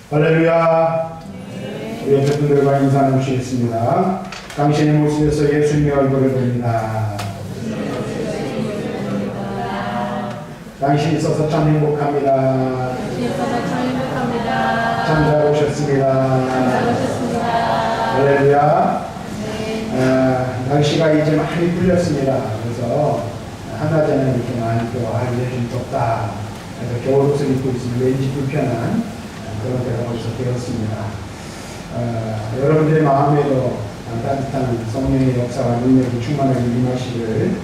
할렐루야. 우리 옆에 분들과 인사 나누시겠습니다. 당신의 모습에서 예수님의 얼굴을 봅니다. 당신이 있어서 참 행복합니다. 참 잘 오셨습니다. 할렐루야. 날씨가 이제 많이 풀렸습니다. 그래서 한낮에는 이렇게 많이 또 하기에 좀 덥다. 그래서 겨울옷을 입고 있으면 왠지 불편한 그런 때가 벌써 되었습니다. 여러분들의 마음에도 따뜻한 성령의 역사와 능력이 충만하게 임하시기를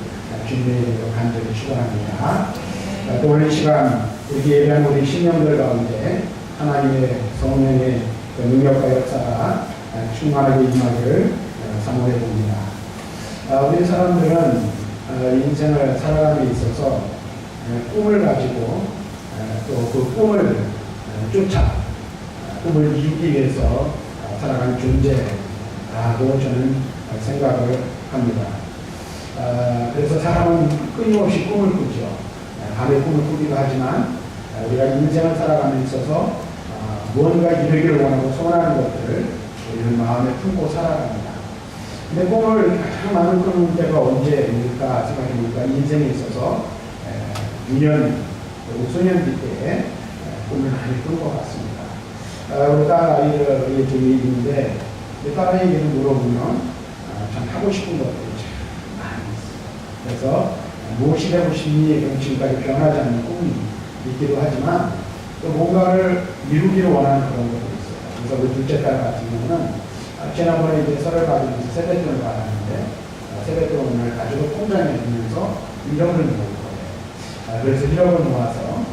주님의 간절히 축원합니다. 또 오늘 시간 이렇게 예배한 우리 신령들 가운데 하나님의 성령의 능력과 역사가 충만하게 임하기를 사모해 봅니다. 우리 사람들은 인생을 살아감에 있어서 꿈을 가지고 또 그 꿈을 쫓아 꿈을 이루기 위해서 살아가는 존재라고 저는 생각을 합니다. 그래서 사람은 끊임없이 꿈을 꾸죠. 밤에 꿈을 꾸기도 하지만 우리가 인생을 살아가는 데 있어서 무언가 이루기를 원하고 소원하는 것들을 우리는 마음에 품고 살아갑니다. 근데 꿈을 가장 많은 꾸는 때가 언제일까 생각해보니까 인생에 있어서 유년, 소년기 때에 꿈을 많이 꾼 것 같습니다. 우리 딸아이들이 있는데 딸아이에게 물어보면 참 하고 싶은 것들이 참 많이 있어요. 그래서 무엇이 되고 싶니? 지금까지 변하지 않는 꿈이 있기도 하지만 또 뭔가를 이루기를 원하는 그런 것도 있어요. 그래서 우리 둘째 딸 같은 경우는 지난번에 이제 설을 받으면서 세뱃돈을 받았는데 세뱃돈을 가지고 통장에 넣으면서 1억을 모을 거예요. 그래서 1억을 모아서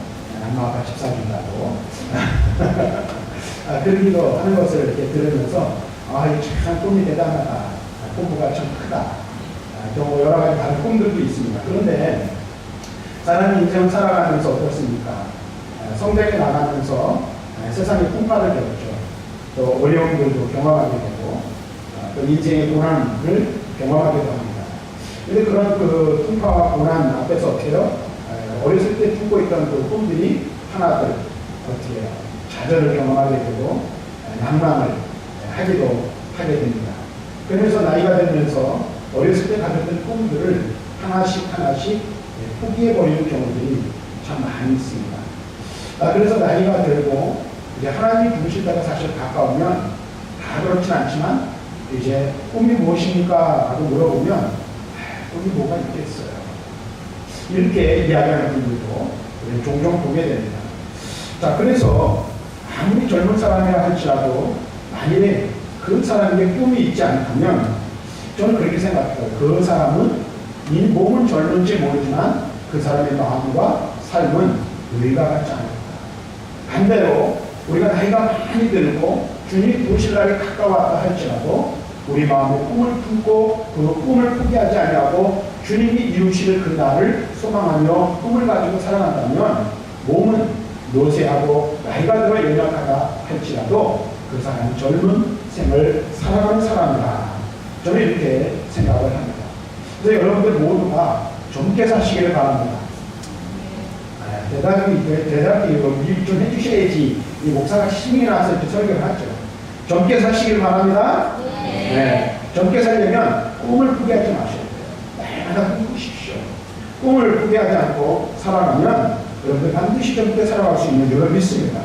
엄마 아빠 집 사준다고 그러기도 하는 것을 이렇게 들으면서 이 참 꿈이 대단하다. 꿈부가 참 크다. 또 여러 가지 다른 꿈들도 있습니다. 그런데 사람이 인생을 살아가면서 어떻습니까? 성장해 나가면서 세상의 풍파를 겪죠. 또 어려움들도 경험하게 되고 또 인생의 고난을 경험하기도 합니다. 그런데 그런 그 풍파와 고난 앞에서 어떻게 해요? 어렸을 때 품고 있던 그 꿈들이 하나둘 어떻게 해요? 좌절을 경험하게 되고 낭망을 하기도 하게 됩니다. 그러면서 나이가 들면서 어렸을 때 가졌던 꿈들을 하나씩 포기해버리는 경우들이 참 많이 있습니다. 그래서 나이가 들고 이제 하나님이 부르실 때가 사실 가까우면 다 그렇진 않지만 이제 꿈이 무엇입니까? 라고 물어보면 꿈이 뭐가 있겠어요. 이렇게 이야기하는 분들도 종종 보게 됩니다. 자, 그래서 아무리 젊은 사람이라 할지라도 만일에 그 사람에게 꿈이 있지 않다면 저는 그렇게 생각해요. 그 사람은 이 몸은 젊은지 모르지만 그 사람의 마음과 삶은 의가 같지 않을까. 반대로 우리가 나이가 많이 들고 주님이 부르실 날이 가까웠다 할지라도 우리 마음에 꿈을 품고 그 꿈을 포기하지 아니하고 주님이 이루실 그 날을 소망하며 꿈을 가지고 살아간다면 몸은 노쇠하고 나이가 들어 연약하다 할지라도 그 사람은 젊은 생을 살아가는 사람이다. 저는 이렇게 생각을 합니다. 그래서 여러분들 모두가 젊게 사시기를 바랍니다. 대답이 미리 좀 해주셔야지 이 목사가 힘이 나서 이렇게 설교를 하죠. 젊게 사시기를 바랍니다. 네. 젊게 살려면 꿈을 포기하지 마셔야 돼요. 날마다 꿈꾸십시오. 꿈을 포기하지 않고 살아가면 여러분들 반드시 젊게 살아갈 수 있는 줄을 믿습니다.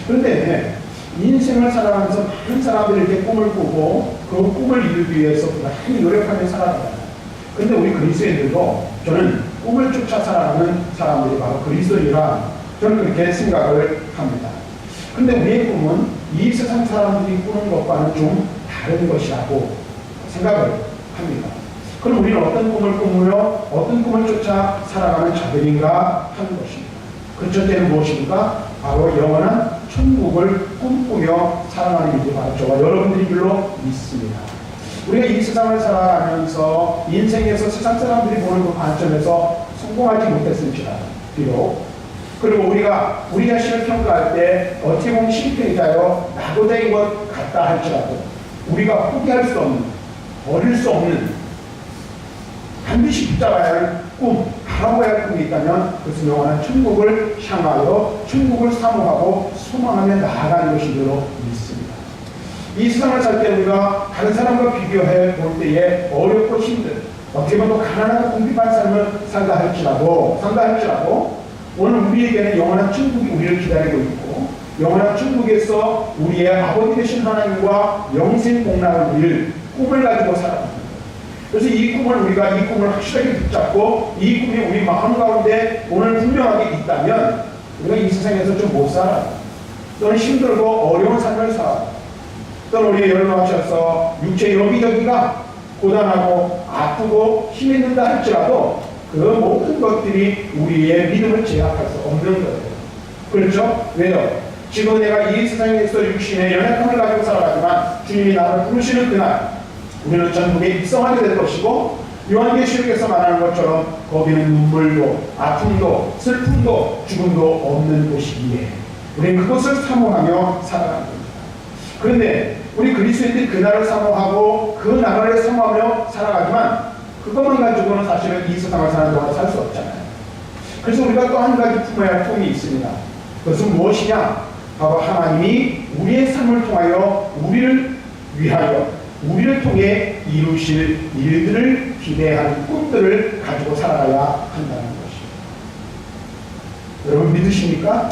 그런데 인생을 살아가면서 많은 사람들이 이렇게 꿈을 꾸고 그 꿈을 이루기 위해서 많이 노력하며 살아가잖아요. 그런데 우리 그리스도인들도 저는 꿈을 쫓아 살아가는 사람들이 바로 그리스도인이라 저는 그렇게 생각을 합니다. 그런데 우리의 꿈은 이 세상 사람들이 꾸는 것과는 좀 다른 것이라고 생각을 합니다. 그럼 우리는 어떤 꿈을 꾸며 어떤 꿈을 쫓아 살아가는 자들인가 하는 것입니다. 그 첫째는 무엇입니까? 바로 영원한 천국을 꿈꾸며 살아가는 일이 바로 저와 여러분들이 줄로 믿습니다. 우리가 이 세상을 살아가면서 인생에서 세상 사람들이 보는 그 관점에서 성공하지 못했을지라도 비록 그리고 우리가 우리 자신을 평가할 때 어떻게 보면 실패자여 나고자인 것 같다 할지라도 우리가 포기할 수 없는 버릴 수 없는 반드시 붙잡아야 할 꿈, 바라봐야 할 꿈이 있다면 그것은 영원한 천국을 향하여 천국을 사모하고 소망하며 나아가는 것인 줄로 믿습니다. 이 세상을 살 때 우리가 다른 사람과 비교해 볼 때에 어렵고 힘든, 어떻게 보면 가난하고 궁핍한 삶을 산다 할지라도 오늘 우리에게는 영원한 천국이 우리를 기다리고 있고 영원한 천국에서 우리의 아버지 되신 하나님과 영생복락을 누릴 꿈을 가지고 살아갑니다. 그래서 이 꿈을 확실하게 붙잡고 이 꿈이 우리 마음 가운데 오늘 분명하게 있다면 우리가 이 세상에서 좀 못 살아요. 또는 힘들고 어려운 삶을 살아요. 또는 우리의 열망하셔서 육체 여기저기가 고단하고 아프고 힘있는다 할지라도 그 모든 것들이 우리의 믿음을 제약할 수 없는 거예요. 그렇죠? 왜요? 지금 내가 이 세상에서 육신의 연약함을 가지고 살아가지만 주님이 나를 부르시는 그날 우리는 전국에 입성하게 될 것이고 요한계시록에서 말하는 것처럼 거기는 눈물도 아픔도 슬픔도 죽음도 없는 곳이기에 우리는 그것을 사모하며 살아가는 겁니다. 그런데 우리 그리스도인들이 그날을 사모하고 그 나라를 사모하며 살아가지만 그것만 가지고는 사실은 이 세상을 사는 동안 살 수 없잖아요. 그래서 우리가 또 한 가지 품어야 할 꿈이 있습니다. 그것은 무엇이냐? 바로 하나님이 우리의 삶을 통하여 우리를 위하여 우리를 통해 이루실 일들을 기대하는 꿈들을 가지고 살아가야 한다는 것입니다. 여러분 믿으십니까?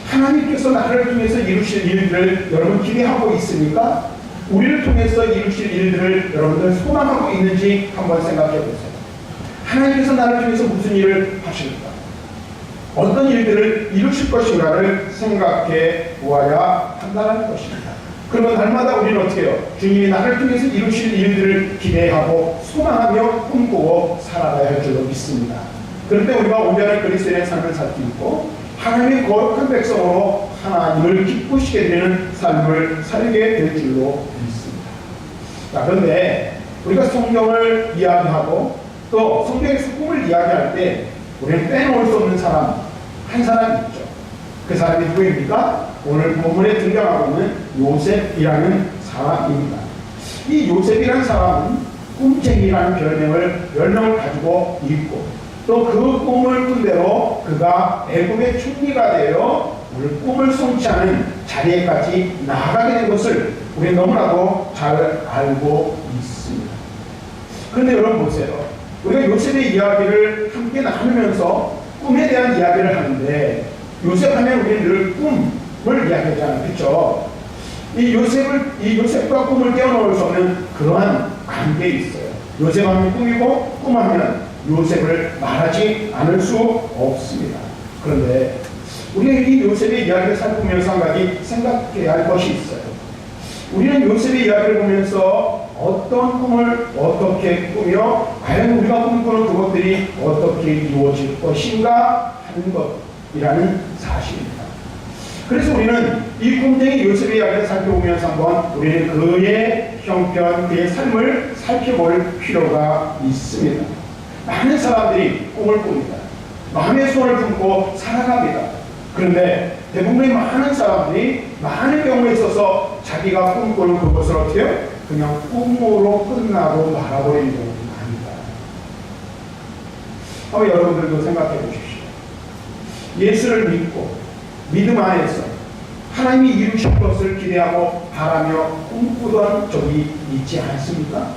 하나님께서 나를 통해서 이루실 일들을 여러분 기대하고 있습니까? 우리를 통해서 이루실 일들을 여러분들 소망하고 있는지 한번 생각해 보세요. 하나님께서 나를 통해서 무슨 일을 하실까? 어떤 일들을 이루실 것인가를 생각해 보아야 한다는 것입니다. 그러면 날마다 우리는 어떻게 해요? 주님이 나를 통해서 이루실 일들을 기대하고 소망하며 꿈꾸고 살아가야 할 줄로 믿습니다. 그럴 때 우리가 온전한 그리스도인의 삶을 살 수 있고 하나님의 거룩한 백성으로 하나님을 기쁘시게 되는 삶을 살게 될 줄로 믿습니다. 자, 그런데 우리가 성경을 이야기하고 또 성경에서 꿈을 이야기할 때 우리는 빼놓을 수 없는 사람 한 사람이 있죠. 그 사람이 누구입니까? 오늘 본문에 등장하고 있는 요셉이라는 사람입니다. 이 요셉이라는 사람은 꿈쟁이라는 별명을 가지고 있고 또 그 꿈을 꾼 대로 그가 애굽의 총리가 되어 오늘 꿈을 성취하는 자리에까지 나아가게 된 것을 우리는 너무나도 잘 알고 있습니다. 그런데 여러분 보세요. 우리가 요셉의 이야기를 함께 나누면서 꿈에 대한 이야기를 하는데 요셉 하면 우리는 늘 꿈을 이야기하잖아요. 그렇죠? 이 요셉과 꿈을 떼어놓을 수 없는 그러한 관계에 있어요. 요셉 하면 꿈이고 꿈하면 요셉을 말하지 않을 수 없습니다. 그런데 우리가 이 요셉의 이야기를 살피면서 한 가지 생각해야 할 것이 있어요. 우리는 요셉의 이야기를 보면서 어떤 꿈을 어떻게 꾸며 과연 우리가 꿈꾸는 그것들이 어떻게 이루어질 것인가 하는 것이라는 사실입니다. 그래서 우리는 이 꿈쟁이 요셉의 이야기를 살펴보면서 한번 우리는 그의 형편, 그의 삶을 살펴볼 필요가 있습니다. 많은 사람들이 꿈을 꿉니다. 마음의 소원을 품고 살아갑니다. 그런데 대부분의 많은 사람들이 많은 경우에 있어서 자기가 꿈꾸는 그것을 어떻게 해요? 그냥 꿈으로 끝나고 말아버리는 경우가 많습니다. 한번 여러분들도 생각해 보십시오. 예수를 믿고 믿음 안에서 하나님이 이루실 것을 기대하고 바라며 꿈꾸던 적이 있지 않습니까?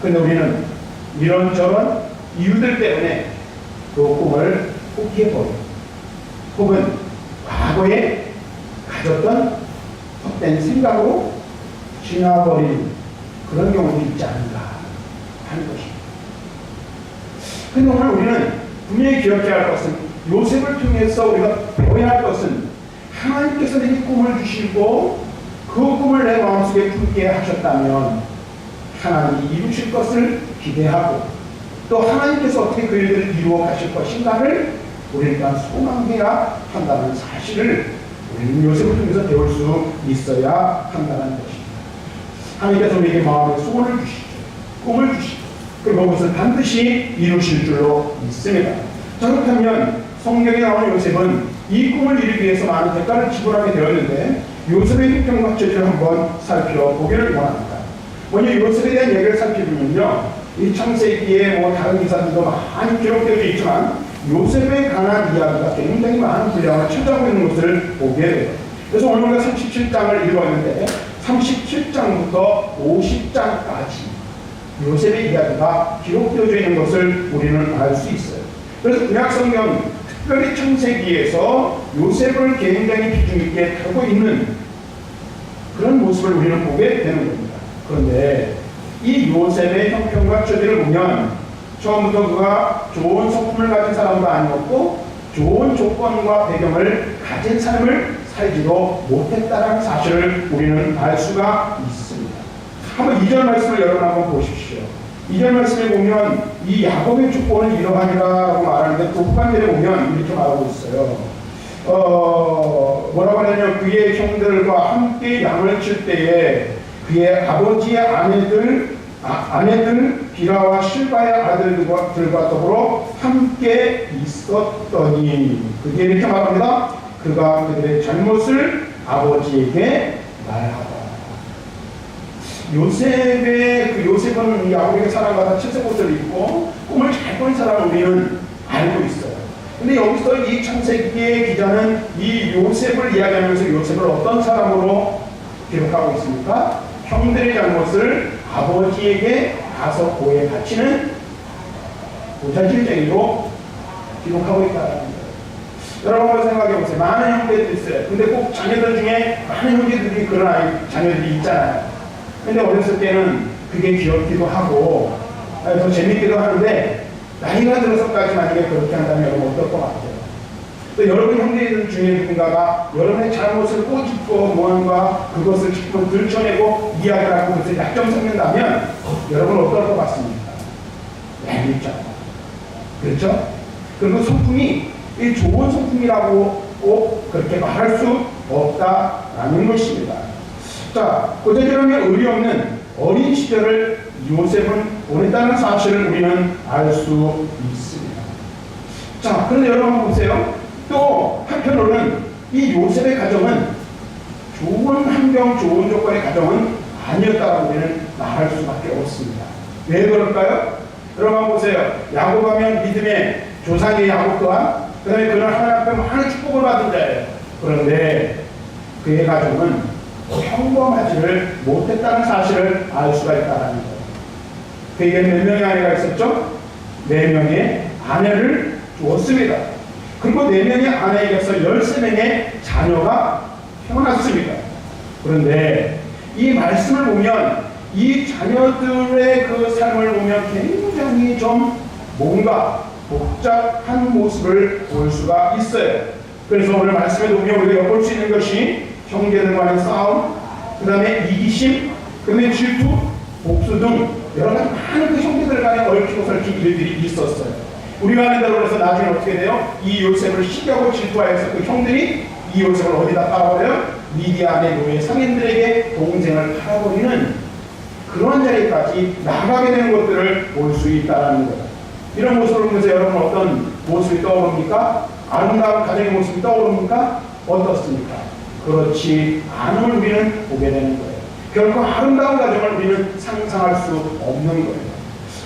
그런데 우리는 이런저런 이유들 때문에 그 꿈을 포기해버리고 혹은 과거에 가졌던 헛된 생각으로 지나버리는 그런 경우도 있지 않은가 하는 것입니다. 그런데 오늘 우리는 분명히 기억해야 할 것은 요셉을 통해서 우리가 배워야 할 것은 하나님께서 내게 꿈을 주시고 그 꿈을 내 마음속에 품게 하셨다면 하나님이 이루실 것을 기대하고 또 하나님께서 어떻게 그 일들을 이루어 가실 것인가를 우리는 일단 소망해야 한다는 사실을 우리는 요셉을 통해서 배울 수 있어야 한다는 것입니다. 하나님께서 우리에게 마음의 소원을 주시죠. 꿈을 주시죠. 그리고 그것을 반드시 이루실 줄로 믿습니다. 그렇다면 성경에 나오는 요셉은 이 꿈을 이루기 위해서 많은 대가를 지불하게 되었는데 요셉의 행동과 처지를 한번 살펴보기를 원합니다. 먼저 요셉에 대한 얘기를 살펴보면요. 이 창세기에 뭐 다른 기사들도 많이 기록되어 있지만 요셉에 관한 이야기가 굉장히 많은 분량을 찾아오고 있는 것을 보게 돼요. 그래서 오늘 우리가 37장을 읽었는데 37장부터 50장까지 요셉의 이야기가 기록되어져 있는 것을 우리는 알 수 있어요. 그래서 구약성경 특별히 창세기에서 요셉을 굉장히 비중 있게 다루고 있는 그런 모습을 우리는 보게 되는 겁니다. 그런데 이 요셉의 형편과 처지를 보면 처음부터 그가 좋은 성품을 가진 사람도 아니었고 좋은 조건과 배경을 가진 삶을 살지도 못했다는 사실을 우리는 알 수가 있습니다. 한번 2절 말씀을 여러분 한번 보십시오. 2절 말씀에 보면 이 야곱의 조건은 이러하니라고 말하는데 그 후반절에 보면 이렇게 말하고 있어요. 뭐라고 하냐면 그의 형들과 함께 양을 칠 때에 그의 아버지의 아내들 비라와 실바의 아들들과 더불어 함께 있었더니 그게 이렇게 말합니다. 그가 그들의 잘못을 아버지에게 말하다. 요셉은 야곱에게 사랑받아 칠색옷을 입고 꿈을 잘 꾼 사람을 우리는 알고 있어요. 근데 여기서 이 창세기의 기자는 이 요셉을 이야기하면서 요셉을 어떤 사람으로 기록하고 있습니까? 형들의 잘못을 아버지에게 가서 고에 바치는 고자질쟁이로 기록하고 있다는 거예요. 여러분 한번 생각해 보세요. 많은 형제들이 있어요. 근데 꼭 자녀들 중에 많은 형제들이 그런 자녀들이 있잖아요. 근데 어렸을 때는 그게 귀엽기도 하고 더 재밌기도 하는데 나이가 들어서까지 만약에 그렇게 한다면 여러분 어떨 것 같아요? 또 여러분 형제들 중에 누군가가 여러분의 잘못을 꼬집고 무언가 그것을 자꾸 들춰내고 이야기하고 그것을 약점 삼는다면 여러분 어떨 것 같습니까? 얄밉죠. 그렇죠? 그리고 성품이 이 좋은 성품이라고 꼭 그렇게 말할 수 없다라는 것입니다. 자, 고대절하면 의리 없는 어린 시절을 요셉은 보냈다는 사실을 우리는 알 수 있습니다. 자, 그런데 여러분 보세요. 또 한편으로는 이 요셉의 가정은 좋은 환경, 좋은 조건의 가정은 아니었다고 우리는 말할 수밖에 없습니다. 왜 그럴까요? 여러분 보세요. 야곱하면 믿음의 조상의 야곱 또한 그 다음에 그는 하나님 앞에 많은 축복을 받은 자예요. 그런데 그의 가정은 평범하지를 못했다는 사실을 알 수가 있다는 거예요. 그에게 몇 명의 아내가 있었죠? 4명의 아내를 주었습니다. 그리고 4명의 아내에게서 13명의 자녀가 태어났습니다. 그런데 이 말씀을 보면 이 자녀들의 그 삶을 보면 굉장히 좀 뭔가 복잡한 모습을 볼 수가 있어요. 그래서 오늘 말씀에 보면 우리가 엿볼 수 있는 것이 형제들 간의 싸움, 그 다음에 이기심, 그 다음에 질투, 복수 등 여러 가지 많은 그 형제들 간의 얽히고 설킨 일들이 있었어요. 우리가 아는 대로 그래서 나중에 어떻게 돼요? 이 요셉을 시기하고 질투하여서 그 형들이 이 요셉을 어디다 팔아버려요? 미디안의 노예 상인들에게 동생을 팔아버리는 그런 자리까지 나가게 되는 것들을 볼 수 있다는 거예요. 이런 모습을 보면서 여러분 어떤 모습이 떠오릅니까? 아름다운 가정의 모습이 떠오릅니까? 어떻습니까? 그렇지 않음을 우리는 보게 되는 거예요. 결코 아름다운 가정을 우리는 상상할 수 없는 거예요.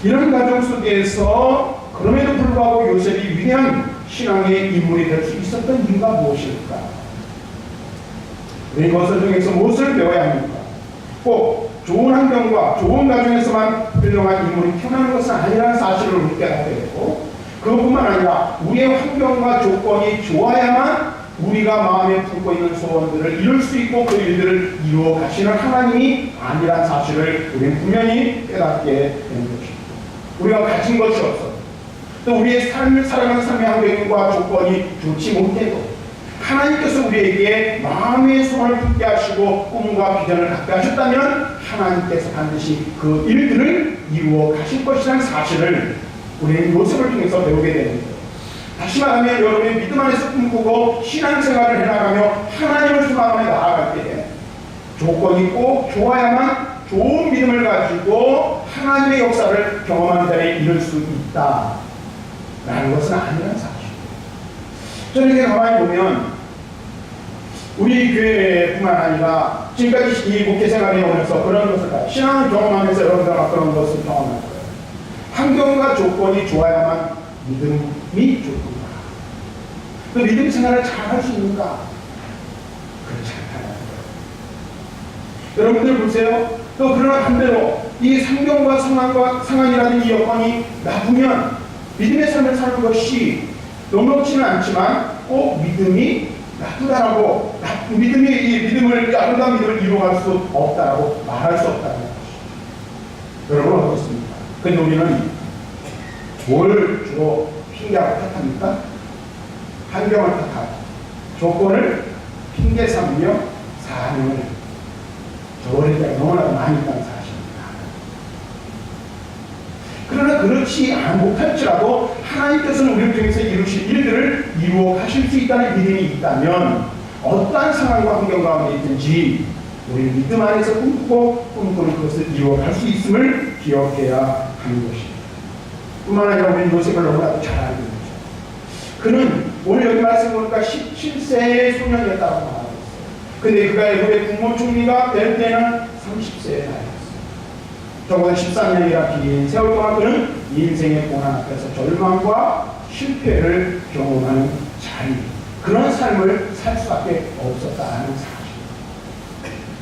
이런 가정 속에서 그럼에도 불구하고 요셉이 위대한 신앙의 인물이 될 수 있었던 이유가 무엇일까? 우리 것을 중에서 무엇을 배워야 합니까? 꼭 좋은 환경과 좋은 가정에서만 훌륭한 인물이 태어나는 것은 아니라는 사실을 우리가 깨닫게 되고 그것뿐만 아니라 우리의 환경과 조건이 좋아야만 우리가 마음에 품고 있는 소원들을 이룰 수 있고 그 일들을 이루어 가시는 하나님이 아니란 사실을 우리는 분명히 깨닫게 되는 것입니다. 우리가 가진 것이 없어 또 우리의 살아가는 삶의 환경과 조건이 좋지 못해도 하나님께서 우리에게 마음의 소원을 품게 하시고 꿈과 비전을 갖게 하셨다면 하나님께서 반드시 그 일들을 이루어 가실 것이라는 사실을 우리는 요셉을 통해서 배우게 되는 거예요. 다시 말하면 여러분의 믿음 안에서 꿈꾸고 신앙생활을 해나가며 하나님을 소망하며 나아갈 때 조건이 꼭 좋아야만 좋은 믿음을 가지고 하나님의 역사를 경험하는 자리에 이룰 수 있다라는 것은 아니라는 사실. 저는 이렇게 가만히 보면 우리 교회뿐만 아니라 지금까지 이 목회 생활에 오면서 그런 것을 신앙을 경험하면서 여러분들과 그런 것을 경험할 거예요. 환경과 조건이 좋아야만 믿음이 좋은가? 그 믿음 생활을 잘 할 수 있는가? 그렇지 않다는 거예요. 여러분들 보세요. 또 그러나 반대로 이 상경과 상황이라는 이 여건이 나쁘면 믿음의 삶을 사는 것이 녹록지는 않지만 꼭 믿음이 나쁘다라고 이 믿음을 아름다운 믿음을 이루어갈 수 없다라고 말할 수 없다는 것이죠. 여러분 어떻습니까? 근데 우리는 뭘 주로 핑계하고 탓합니까? 환경을 탓하고 조건을 핑계 삼으며 사명을 저버릴 때가 너무나도 많이 있다는 사실입니다. 그러나 그렇지 못할지라도 하나님께서는 우리를 통해서 이루실 일들을 이루어 가실 수 있다는 믿음이 있다면 어떠한 상황과 환경 가운데 있든지 우리는 믿음 안에서 꿈꾸는 그것을 이루어 갈 수 있음을 기억해야 하는 것입니다. 뿐만 아니라 우리는 요셉을 너무나도 잘 알고 있죠. 그는 오늘 여기 말씀 보니까 17세의 소년이었다고 말하고 있어요. 근데 그가 애굽의 국무총리가 될 때는 30세의 나이였어요. 적어도 13년이라 긴 세월 동안 그는 인생의 고난 앞에서 절망과 실패를 경험하는 자리, 그런 삶을 살 수밖에 없었다는 사실.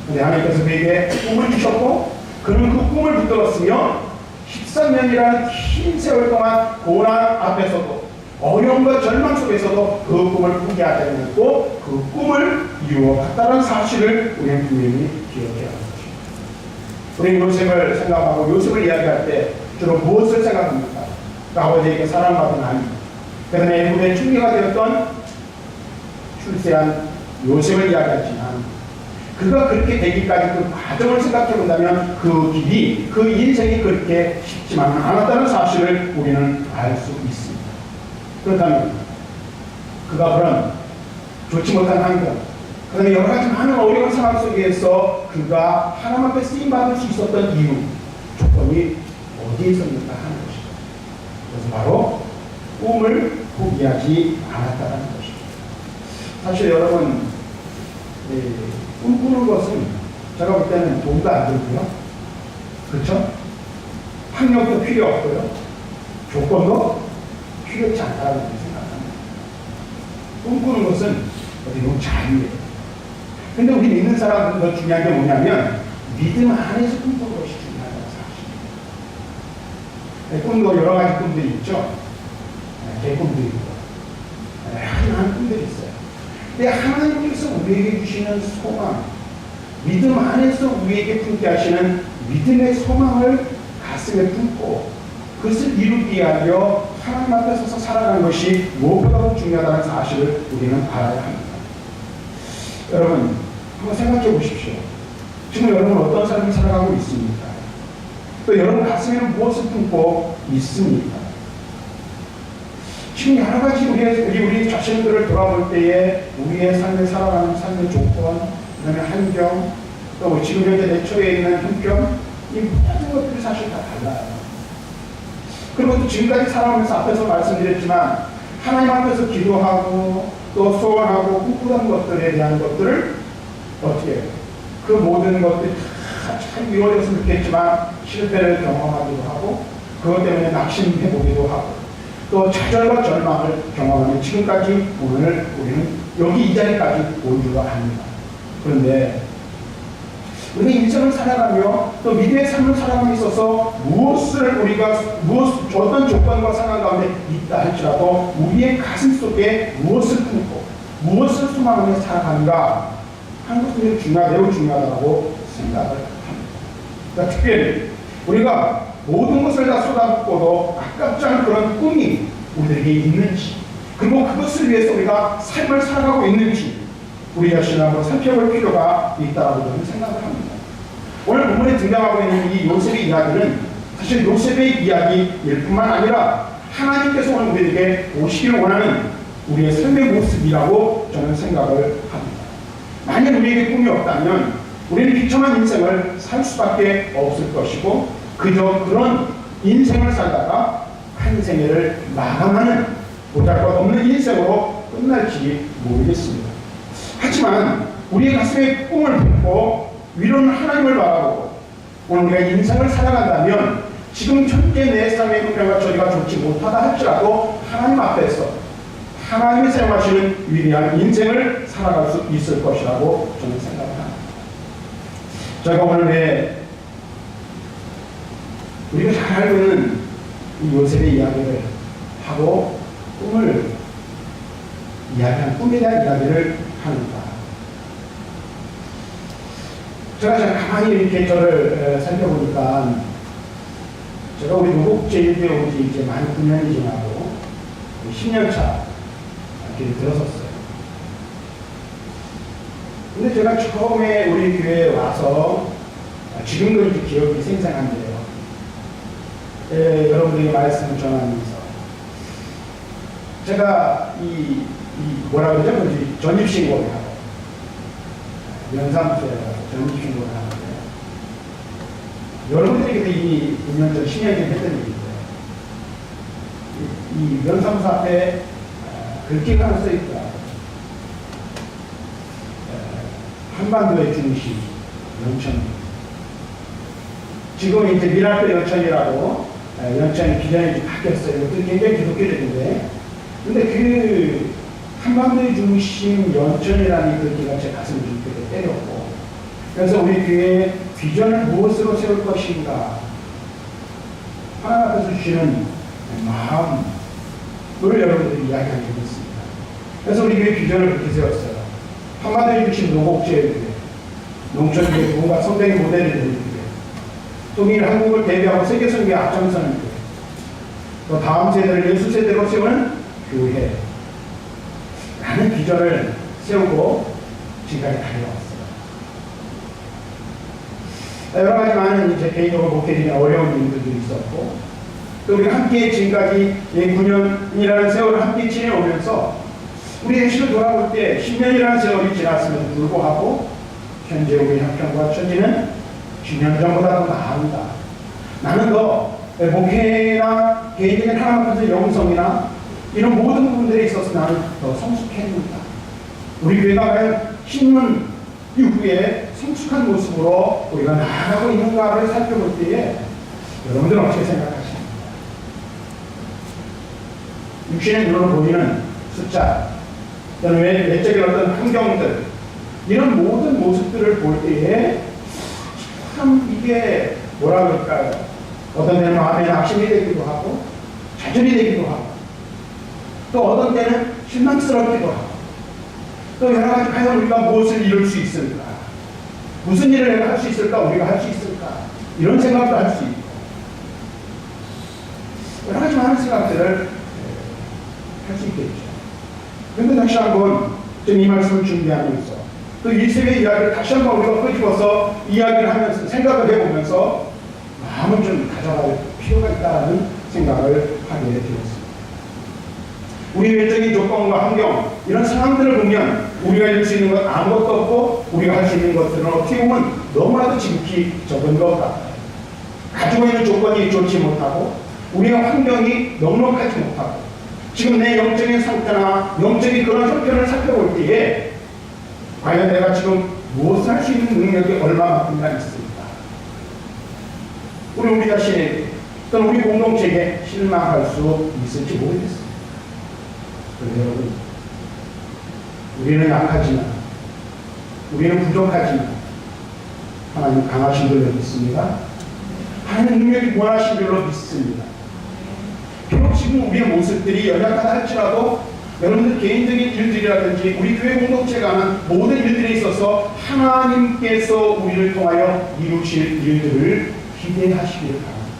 근데 하나님께서 그에게 꿈을 주셨고 그는 그 꿈을 붙들었으며 13년이라는 긴 세월 동안 고난 앞에서도 어려움과 절망 속에서도 그 꿈을 포기하지 않았고 그 꿈을 이루어갔다는 사실을 우리는 분명히 기억해야 합니다. 우리는 요셉을 생각하고 요셉을 이야기할 때 주로 무엇을 생각합니까? 아버지에게 사랑받은 아이, 그 다음에 애굽의 총리가 되었던 출세한 요셉을 이야기하지만 그가 그렇게 되기까지 그 과정을 생각해 본다면 그 길이, 그 인생이 그렇게 쉽지만은 않았다는 사실을 우리는 알 수 있습니다. 그렇다면 그가 그런 좋지 못한 환경, 그 다음에 여러 가지 많은 어려운 상황 속에서 그가 하나님 앞에 쓰임받을 수 있었던 이유, 조건이 어디에 있었는가 하는 것입니다. 그래서 바로 꿈을 포기하지 않았다는 것입니다. 사실 여러분, 꿈꾸는 것은 제가 볼 때는 돈도 안 들고요. 그렇죠? 학력도 필요 없고요. 조건도 필요치 않다고 생각합니다. 꿈꾸는 것은 어떻게 보면 자유예요. 근데 우리 믿는 사람은 더 중요한 게 뭐냐면 믿음 안에서 꿈꾸는 것이 중요하다는 사실. 꿈도 여러 가지 꿈들이 있죠. 개꿈도 있고 하나님 꿈들이 있어요. 근데 하나님께서 우리에게 주시는 소망, 믿음 안에서 우리에게 품게 하시는 믿음의 소망을 가슴에 품고 그것을 이루기 위하여 하나님 앞에 서서 살아가는 것이 무엇보다도 중요하다는 사실을 우리는 알아야 합니다. 여러분, 한번 생각해 보십시오. 지금 여러분 어떤 삶을 살아가고 있습니까? 또 여러분 가슴에는 무엇을 품고 있습니까? 지금 여러 가지 우리 자신들을 돌아볼 때에 우리의 삶을 살아가는 삶의 조건, 그 다음에 환경, 또 지금 현재 내 처해 있는 형편, 이 모든 것들이 사실 다 달라요. 그리고 또 지금까지 살아오면서 앞에서 말씀드렸지만 하나님 앞에서 기도하고 또 소원하고 꿈꾸던 것들에 대한 것들을 어떻게 해요? 그 모든 것들이 참 이루어졌으면 좋겠지만 실패를 경험하기도 하고 그것 때문에 낙심해보기도 하고 또 좌절과 절망을 경험하는 지금까지 오늘 우리는 여기 이 자리까지 온 줄로 압니다. 그런데 우리 인생을 살아가며 또 믿음의 삶을 살아감에 있어서 어떤 조건과 상황 가운데 있다 할지라도 우리의 가슴 속에 무엇을 품고 무엇을 소망하며 살아가는가 하는 것이 매우 중요하다고 생각을 합니다. 그러니까 특별히 우리가 모든 것을 다 쏟아붓고도 아깝지 않은 그런 꿈이 우리에게 있는지 그리고 그것을 위해서 우리가 삶을 살아가고 있는지 우리 자신을 한번 살펴볼 필요가 있다고 저는 생각을 합니다. 오늘 본문에 등장하고 있는 이 요셉의 이야기는 사실 요셉의 이야기일 뿐만 아니라 하나님께서 오늘 우리에게 오시기를 원하는 우리의 삶의 모습이라고 저는 생각을 합니다. 만약 우리에게 꿈이 없다면 우리는 비참한 인생을 살 수밖에 없을 것이고 그저 그런 인생을 살다가 한 생애를 마감하는 보잘것없는 인생으로 끝날지 모르겠습니다. 하지만 우리의 가슴에 꿈을 품고 위로는 하나님을 바라보고 오늘 우리가 인생을 살아간다면 지금 현재 내 삶의 형편과 저리가 좋지 못하다 할지라도 하나님 앞에서 하나님이 사용하시는 위대한 인생을 살아갈 수 있을 것이라고 저는 생각합니다. 제가 오늘 왜 우리가 잘 알고 있는 이 요셉의 이야기를 하고 꿈을 이야기한 꿈에 대한 이야기를 하는가? 제가 가만히 이렇게 저를 살펴보니까 제가 우리 노국제일교회 온 지 이제 만 9년이 지나고 10년 차 길이 들어섰어요. 근데 제가 처음에 우리 교회에 와서 지금도 이제 기억이 생생한데요. 여러분들에게 말씀을 전하면서 제가 이 뭐라 그러죠? 전입신고를 하고 면사무소에 가서 전입신고를 하는데 여러분들에게도 이미 5년 전 10년 전 했던 일이고요. 이 면사무소 앞에 글귀가 하나 써있더라고요. 한반도의 중심 연천. 지금 이제 미랄도 연천이라고 연천이 비전이 바뀌었어요. 이것도 굉장히 기독교적인데, 근데 그 한반도의 중심 연천이라는 글귀가 제 가슴을 좀 되게 때렸고, 그래서 우리 교회의 비전을 무엇으로 세울 것인가, 하나님 앞에서 주시는 마음을 여러분들이 이야기한 적이 있습니다. 그래서 우리 교회 비전을 그렇게 세웠어요. 한반도의 중심 노곡제일교회, 농촌교회 뭔가 성장의 모델이 되는 교회, 동일 한국을 대비하고 세계선교에 앞장서는 교회, 또 다음 세대를 예수 세대로 세우는 교회, 라는 비전을 세우고 지금까지 달려왔어요. 여러 가지 많은 이제 개인적으로 목회적인 어려운 일들도 있었고, 또 우리가 함께 지금까지 9년이라는 세월을 함께 지내오면서 우리 행실을 돌아볼 때 10년이라는 세월이 지났음에도 불구하고 현재 우리 형편과 처지는 10년 전보다 더 나은다. 나는 더 목회나 개인적인 하나님 앞에서 영성이나 이런 모든 부분들에 있어서 나는 더 성숙했는가. 우리 교회가 과연 10년 이후에 성숙한 모습으로 우리가 나아가고 있는가를 살펴볼 때에 여러분들은 어떻게 생각하십니까? 육신의 눈으로 보이는 숫자, 또는 외적인 어떤 환경들, 이런 모든 모습들을 볼 때에 참 이게 뭐라 그럴까요? 어떤 때는 마음에 낙심이 되기도 하고 좌절이 되기도 하고, 또 어떤 때는 실망스럽기도 하고, 또 여러 가지 과연 우리가 무엇을 이룰 수 있을까? 무슨 일을 내가 할 수 있을까? 우리가 할 수 있을까? 이런 생각도 할 수 있고, 여러 가지 많은 생각들을 할 수 있겠죠. 그런데 다시 한번 이 말씀을 준비하면서 또 1세의 이야기를 다시 한번 우리가 끄집어서 이야기를 하면서 생각을 해보면서 마음을 좀 가져갈 필요가 있다는 생각을 하게 되었습니다. 우리 외적인 조건과 환경, 이런 상황들을 보면 우리가 이룰 수 있는 건 아무것도 없고, 우리가 할 수 있는 것들은 어떻게 보면 너무나도 지극히 적은 것 같아요. 가지고 있는 조건이 좋지 못하고, 우리의 환경이 넉넉하지 못하고, 지금 내 영적인 상태나 영적인 그런 형편을 살펴볼 때에 과연 내가 지금 무엇을 할 수 있는 능력이 얼마만큼이나 있습니까? 우리 자신에게 또는 우리 공동체에게 실망할 수 있을지 모르겠습니다. 그런데 여러분, 우리는 약하지만, 우리는 부족하지만 하나님 강하신 줄로 믿습니다. 하나님 능력이 원하신 줄로 믿습니다. 비록 지금 우리의 모습들이 연약하다 할지라도 여러분들 개인적인 일들이라든지 우리 교회 공동체가 하는 모든 일들에 있어서 하나님께서 우리를 통하여 이루실 일들을 기대하시기를 바랍니다.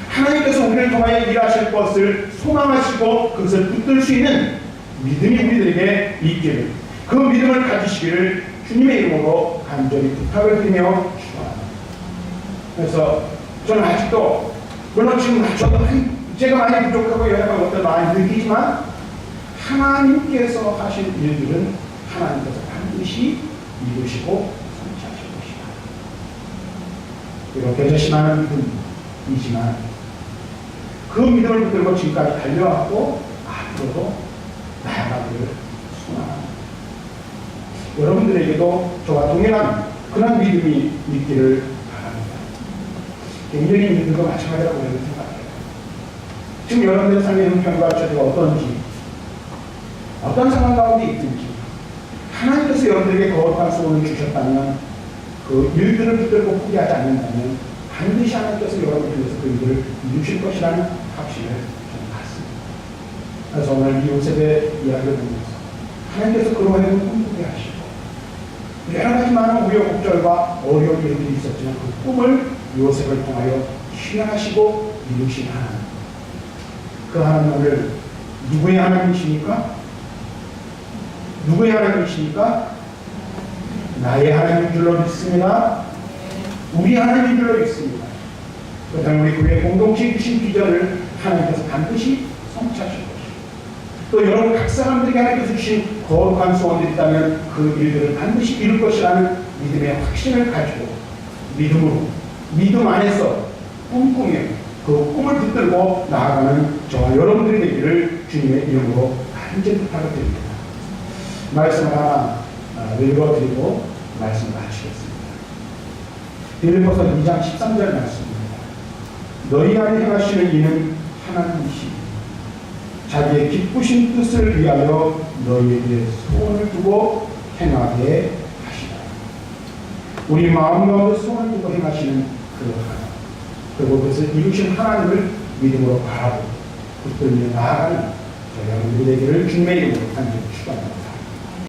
하나님께서 우리를 통하여 일하실 것을 소망하시고 그것을 붙들 수 있는 믿음이 우리들에게 있기를, 그 믿음을 가지시기를 주님의 이름으로 간절히 부탁을 드리며 축원합니다. 그래서 저는 아직도 물론 지금 저도 제가 많이 부족하고 연약한 것들 많이 느끼지만 하나님께서 하신 일들은 하나님께서 반드시 이루시고 성취하실 것이다. 그리고 배제심하는 믿음이지만 그 믿음을 붙들고 지금까지 달려왔고 앞으로도 나아가기를 소망합니다. 여러분들에게도 저와 동일한 그런 믿음이 있기를 바랍니다. 개인적인 일들도 마찬가지라고 저는 생각해요. 지금 여러분들 삶의 형편과 처지가 어떤지, 어떤 상황 가운데 있든지, 하나님께서 여러분들에게 거룩한 소원을 주셨다면, 그 일들을 붙들고 포기하지 않는다면, 반드시 하나님께서 여러분을 위해서 그 일들을 이루실 것이라는 확신을 저는 갖습니다. 그래서 오늘 이 요셉의 이야기를 보면서, 하나님께서 그로 하여금 꿈꾸게 하시고, 여러 가지 많은 우여곡절과 어려운 일들이 있었지만, 그 꿈을 요셉을 통하여 실현하시고 이루신 하나님. 그 하나님 오늘 누구의 하나님이십니까? 누구의 하나님이십니까? 나의 하나님인 줄로 믿습니다. 우리 하나님인 줄로 믿습니다. 그다음에 우리 교회 공동체에 주신 비전을 하나님께서 반드시 성취하실 것이고, 또 여러분 각 사람들에게 하나님께서 주신 거룩한 소원들이 있다면 그 일들을 반드시 이룰 것이라는 믿음의 확신을 가지고 믿음 안에서 꿈꾸며 그 꿈을 붙들고 나아가는 저와 여러분들이 되기를 주님의 이름으로 간절히 부탁을 드립니다. 말씀을 하나 읽어드리고 말씀을 마치겠습니다. 빌립보서 2장 13절 말씀입니다. 너희 안에 행하시는 이는 하나님이시니 자기의 기쁘신 뜻을 위하여 너희에게 소원을 두고 행하게 하시라. 우리 마음 가운데 소원을 두고 행하시는 그 하나님, 그리고 그것을 이루신 하나님을 믿음으로 바라보고 붙들며 나아가는 저희 여러분들이 되기를 주님의 이름으로 간절히 축원합니다.